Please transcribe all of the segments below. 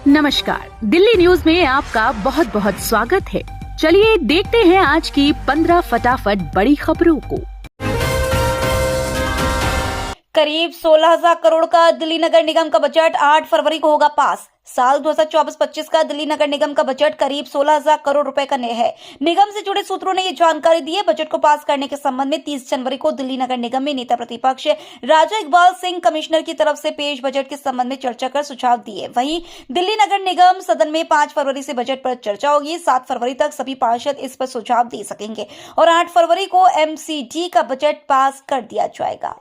नमस्कार, दिल्ली न्यूज में आपका बहुत बहुत स्वागत है। चलिए देखते हैं आज की 15 फटाफट बड़ी खबरों को। करीब 16,000 करोड़ का दिल्ली नगर निगम का बजट 8 फरवरी को होगा पास। साल 2024-25 का दिल्ली नगर निगम का बजट करीब 16,000 करोड़ रुपए का है। निगम से जुड़े सूत्रों ने ये जानकारी दी है। बजट को पास करने के संबंध में 30 जनवरी को दिल्ली नगर निगम में नेता प्रतिपक्ष राजा इकबाल सिंह कमिश्नर की तरफ से पेश बजट के संबंध में चर्चा कर सुझाव दिए। वहीं दिल्ली नगर निगम सदन में 5 फरवरी से बजट पर चर्चा होगी। 7 फरवरी तक सभी पार्षद इस पर सुझाव दे सकेंगे और 8 फरवरी को MCD का बजट पास कर दिया जाएगा।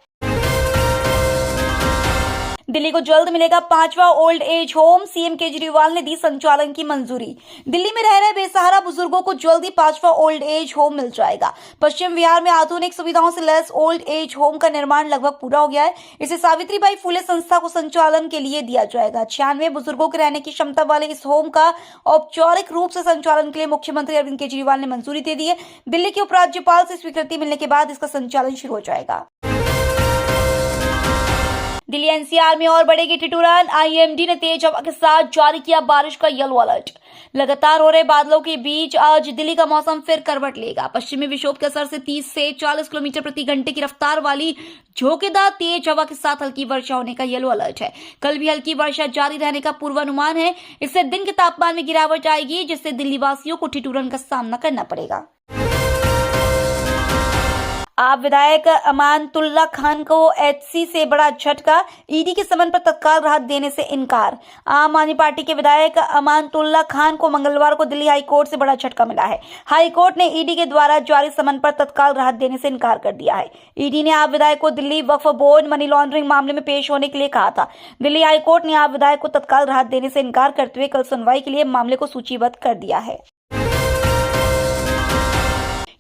दिल्ली को जल्द मिलेगा 5वां old age home. CM Kejriwal ने दी संचालन की मंजूरी। दिल्ली में रह रहे बेसहारा बुजुर्गों को जल्द ही 5वां ओल्ड एज होम मिल जाएगा। पश्चिम बिहार में आधुनिक सुविधाओं से लैस ओल्ड एज होम का निर्माण लगभग पूरा हो गया है। इसे सावित्रीबाई फुले संस्था को संचालन के लिए दिया जाएगा। 96 बुजुर्गों के रहने की क्षमता वाले इस होम का औपचारिक रूप से संचालन के लिए मुख्यमंत्री अरविंद केजरीवाल ने मंजूरी दे दी है। दिल्ली के उपराज्यपाल से स्वीकृति मिलने के बाद इसका संचालन शुरू हो जाएगा। दिल्ली एनसीआर में और बढ़ेगी ठिठुरन। IMD ने तेज हवा के साथ जारी किया बारिश का येलो अलर्ट। लगातार हो रहे बादलों के बीच आज दिल्ली का मौसम फिर करवट लेगा। पश्चिमी विक्षोभ के असर से 30 से 40 किलोमीटर प्रति घंटे की रफ्तार वाली झोंकेदार तेज हवा के साथ हल्की वर्षा होने का येलो अलर्ट है। कल भी हल्की वर्षा जारी रहने का पूर्वानुमान है। इससे दिन के तापमान में गिरावट आएगी, जिससे दिल्ली वासियों को ठिठुरन का सामना करना पड़ेगा। आप विधायक अमानतुल्लाह खान को HC से बड़ा झटका। ED के समन पर तत्काल राहत देने से इनकार। आम आदमी पार्टी के विधायक अमानतुल्लाह खान को मंगलवार को दिल्ली हाई कोर्ट से बड़ा झटका मिला है। हाई कोर्ट ने ED के द्वारा जारी समन पर तत्काल राहत देने से इनकार कर दिया है। ED ने आप विधायक को Delhi Waqf board money laundering मामले में पेश होने के लिए कहा था। दिल्ली हाई कोर्ट ने आप विधायक को तत्काल राहत देने से इनकार करते हुए कल सुनवाई के लिए मामले को सूचीबद्ध कर दिया है।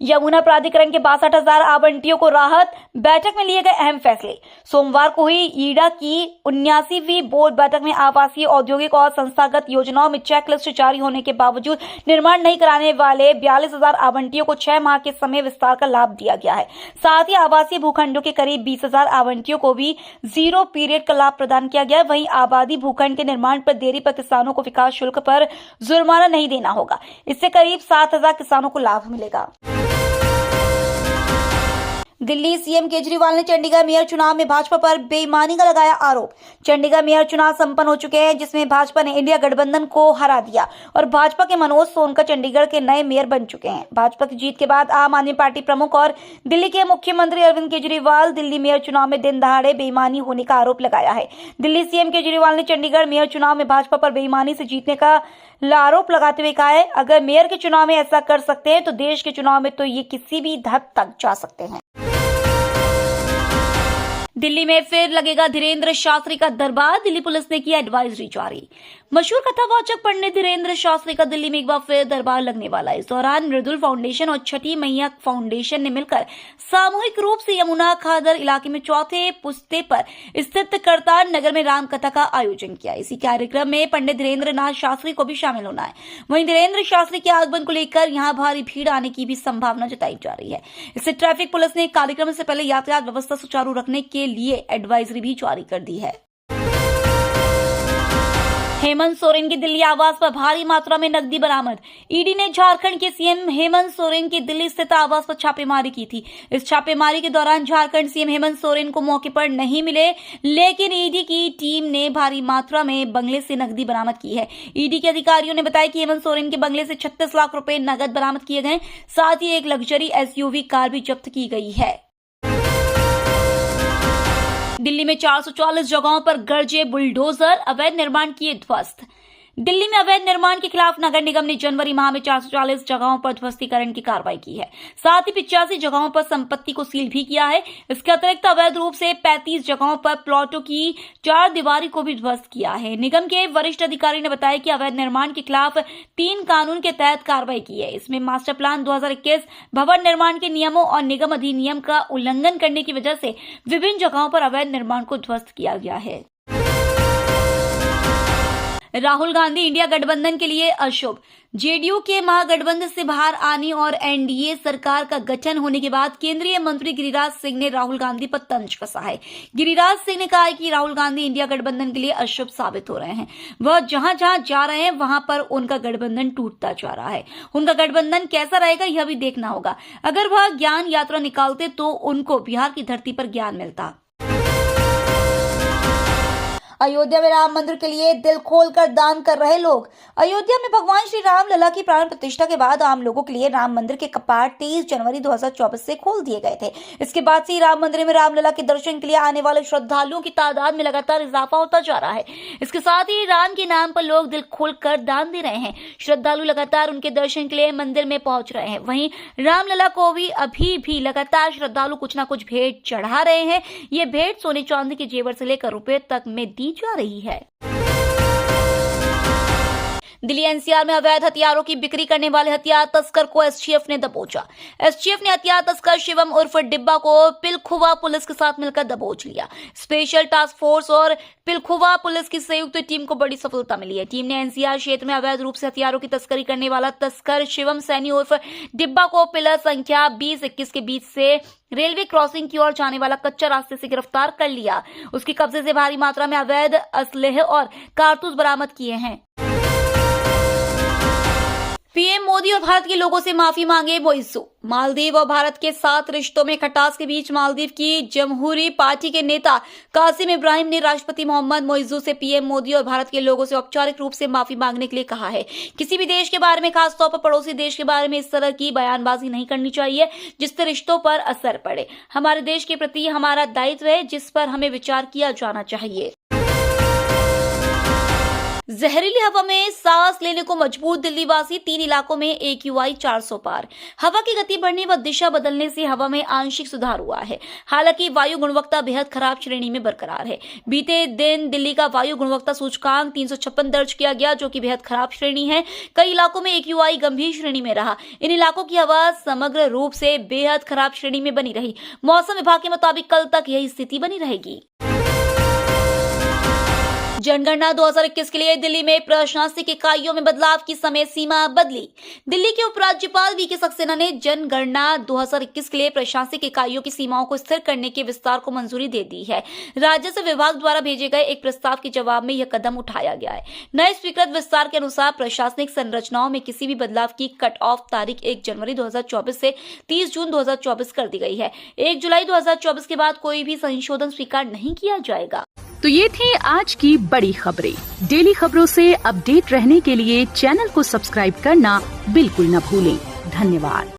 यमुना प्राधिकरण के 62,000 आवंटियों को राहत। बैठक में लिए गए अहम फैसले। सोमवार को हुई ईडा की 79वीं बोर्ड बैठक में आवासीय, औद्योगिक और संस्थागत योजनाओं में चेकलिस्ट जारी होने के बावजूद निर्माण नहीं कराने वाले 42,000 आवंटियों को 6 माह के समय विस्तार का लाभ दिया गया है। साथ ही आवासीय भूखंडों के करीब 20,000 आवंटियों को भी 0 पीरियड का लाभ प्रदान किया गया है। वहीं आबादी भूखंड के निर्माण पर देरी पर किसानों को विकास शुल्क पर जुर्माना नहीं देना होगा। इससे करीब 7,000 किसानों को लाभ मिलेगा। दिल्ली सीएम केजरीवाल ने चंडीगढ़ मेयर चुनाव में भाजपा पर बेईमानी का लगाया आरोप। चंडीगढ़ मेयर चुनाव संपन्न हो चुके हैं, जिसमें भाजपा ने इंडिया गठबंधन को हरा दिया और भाजपा के मनोज सोनकर चंडीगढ़ के नए मेयर बन चुके हैं। भाजपा की जीत के बाद आम आदमी पार्टी प्रमुख और दिल्ली के मुख्यमंत्री अरविंद केजरीवाल दिल्ली मेयर चुनाव में दिन दहाड़े बेईमानी होने का आरोप लगाया है। दिल्ली सीएम केजरीवाल ने चंडीगढ़ मेयर चुनाव में भाजपा पर बेईमानी से जीतने का आरोप लगाते हुए कहा है, अगर मेयर के चुनाव में ऐसा कर सकते हैं तो देश के चुनाव में तो ये किसी भी हद तक जा सकते हैं। दिल्ली में फिर लगेगा धीरेन्द्र शास्त्री का दरबार। दिल्ली पुलिस ने किया एडवाइजरी जारी। मशहूर कथावाचक पंडित धीरेन्द्र शास्त्री का दिल्ली में एक बार फिर दरबार लगने वाला है। इस दौरान मृदुल फाउंडेशन और छठी मैया फाउंडेशन ने मिलकर सामूहिक रूप से यमुना खादर इलाके में चौथे पुस्ते पर स्थित करतार नगर में राम कथा का आयोजन किया। इसी कार्यक्रम में पंडित धीरेन्द्र नाथ शास्त्री को भी शामिल होना है। वहीं धीरेन्द्र शास्त्री के आगमन को लेकर यहां भारी भीड़ आने की भी संभावना जताई जा रही है। इससे ट्रैफिक पुलिस ने कार्यक्रम से पहले यातायात व्यवस्था सुचारू रखने के लिए एडवाइजरी भी जारी कर दी है। हेमंत सोरेन की दिल्ली आवास पर भारी मात्रा में नकदी बरामद। ईडी ने झारखंड के सीएम हेमंत सोरेन की दिल्ली स्थित आवास पर छापेमारी की थी। इस छापेमारी के दौरान झारखंड सीएम हेमंत सोरेन को मौके पर नहीं मिले, लेकिन ईडी की टीम ने भारी मात्रा में बंगले से नकदी बरामद की है। ईडी के अधिकारियों ने बताया कि हेमंत सोरेन के बंगले से 36 लाख रुपए नकद बरामद किए गए। साथ ही एक लग्जरी SUV कार भी जब्त की गई है। दिल्ली में 440 जगहों पर गरजे बुलडोजर, अवैध निर्माण किए ध्वस्त। दिल्ली में अवैध निर्माण के खिलाफ नगर निगम ने जनवरी माह में 440 जगहों पर ध्वस्तीकरण की कार्रवाई की है। साथ ही 85 जगहों पर संपत्ति को सील भी किया है। इसके अतिरिक्त अवैध रूप से 35 जगहों पर प्लॉटों की 4 दीवारी को भी ध्वस्त किया है। निगम के वरिष्ठ अधिकारी ने बताया कि अवैध निर्माण के खिलाफ 3 कानून के तहत कार्रवाई की है। इसमें मास्टर प्लान 2021, भवन निर्माण के नियमों और निगम अधिनियम का उल्लंघन करने की वजह से विभिन्न जगहों पर अवैध निर्माण को ध्वस्त किया गया है। राहुल गांधी इंडिया गठबंधन के लिए अशुभ। जेडीयू के महागठबंधन से बाहर आने और एनडीए सरकार का गठन होने के बाद केंद्रीय मंत्री गिरिराज सिंह ने राहुल गांधी पर तंज कसा है। गिरिराज सिंह ने कहा है कि राहुल गांधी इंडिया गठबंधन के लिए अशुभ साबित हो रहे हैं। वह जहां जहां जा रहे हैं वहां पर उनका गठबंधन टूटता जा रहा है। उनका गठबंधन कैसा रहेगा यह भी देखना होगा। अगर वह ज्ञान यात्रा निकालते तो उनको बिहार की धरती पर ज्ञान मिलता। अयोध्या में राम मंदिर के लिए दिल खोलकर दान कर रहे लोग। अयोध्या में भगवान श्री राम लला की प्राण प्रतिष्ठा के बाद आम लोगों के लिए राम मंदिर के कपाट 23 जनवरी 2024 से खोल दिए गए थे। इसके बाद से राम मंदिर में रामलला के दर्शन के लिए आने वाले श्रद्धालुओं की तादाद में लगातार इजाफा होता जा रहा है। इसके साथ ही राम के नाम पर लोग दिल खोलकर दान दे रहे हैं। श्रद्धालु लगातार उनके दर्शन के लिए मंदिर में पहुंच रहे हैं। वहीं रामलला को भी अभी भी लगातार श्रद्धालु कुछ न कुछ भेंट चढ़ा रहे हैं। ये भेंट सोने चांदी के जेवर से लेकर रुपए तक में दी जा रही है। दिल्ली एनसीआर में अवैध हथियारों की बिक्री करने वाले हथियार तस्कर को एसटीएफ ने दबोचा। एसटीएफ ने हथियार तस्कर शिवम उर्फ डिब्बा को पिलखुवा पुलिस के साथ मिलकर दबोच लिया। स्पेशल टास्क फोर्स और पिलखुवा पुलिस की संयुक्त टीम को बड़ी सफलता मिली है। टीम ने एनसीआर क्षेत्र में अवैध रूप से हथियारों की तस्करी करने वाला तस्कर शिवम सैनी उर्फ डिब्बा को पिलर संख्या 20-21 के बीच से रेलवे क्रॉसिंग की ओर जाने वाला कच्चा रास्ते से गिरफ्तार कर लिया। उसकी कब्जे से भारी मात्रा में अवैध असलहे और कारतूस बरामद किए हैं। पीएम मोदी और भारत के लोगों से माफी मांगे मोइजू। मालदीव और भारत के 7 रिश्तों में खटास के बीच मालदीव की जमहूरी पार्टी के नेता कासिम इब्राहिम ने राष्ट्रपति मोहम्मद मोइजू से पीएम मोदी और भारत के लोगों से औपचारिक रूप से माफी मांगने के लिए कहा है। किसी भी देश के बारे में, खासतौर पर पड़ोसी देश के बारे में इस तरह की बयानबाजी नहीं करनी चाहिए जिससे रिश्तों पर असर पड़े। हमारे देश के प्रति हमारा दायित्व है जिस पर हमें विचार किया जाना चाहिए। जहरीली हवा में सांस लेने को मजबूर दिल्ली वासी, 3 इलाकों में AQI 400 पार। हवा की गति बढ़ने व दिशा बदलने से हवा में आंशिक सुधार हुआ है। हालांकि वायु गुणवत्ता बेहद खराब श्रेणी में बरकरार है। बीते दिन दिल्ली का वायु गुणवत्ता सूचकांक 356 दर्ज किया गया, जो कि बेहद खराब श्रेणी है। कई इलाकों में AQI गंभीर श्रेणी में रहा। इन इलाकों की हवा समग्र रूप से बेहद खराब श्रेणी में बनी रही। मौसम विभाग के मुताबिक कल तक यही स्थिति बनी रहेगी। जनगणना 2021 के लिए दिल्ली में प्रशासनिक इकाइयों में बदलाव की समय सीमा बदली। दिल्ली के उपराज्यपाल वीके सक्सेना ने जनगणना 2021 के लिए प्रशासनिक इकाइयों की सीमाओं को स्थिर करने के विस्तार को मंजूरी दे दी है। राजस्व विभाग द्वारा भेजे गए एक प्रस्ताव के जवाब में यह कदम उठाया गया है। नए स्वीकृत विस्तार के अनुसार प्रशासनिक संरचनाओं में किसी भी बदलाव की कट ऑफ तारीख 1 जनवरी 2024 से 30 जून 2024 कर दी गई है। 1 जुलाई 2024 के बाद कोई भी संशोधन स्वीकार नहीं किया जाएगा। तो ये थी आज की बड़ी खबरें। डेली खबरों से अपडेट रहने के लिए चैनल को सब्सक्राइब करना बिल्कुल न भूलें। धन्यवाद।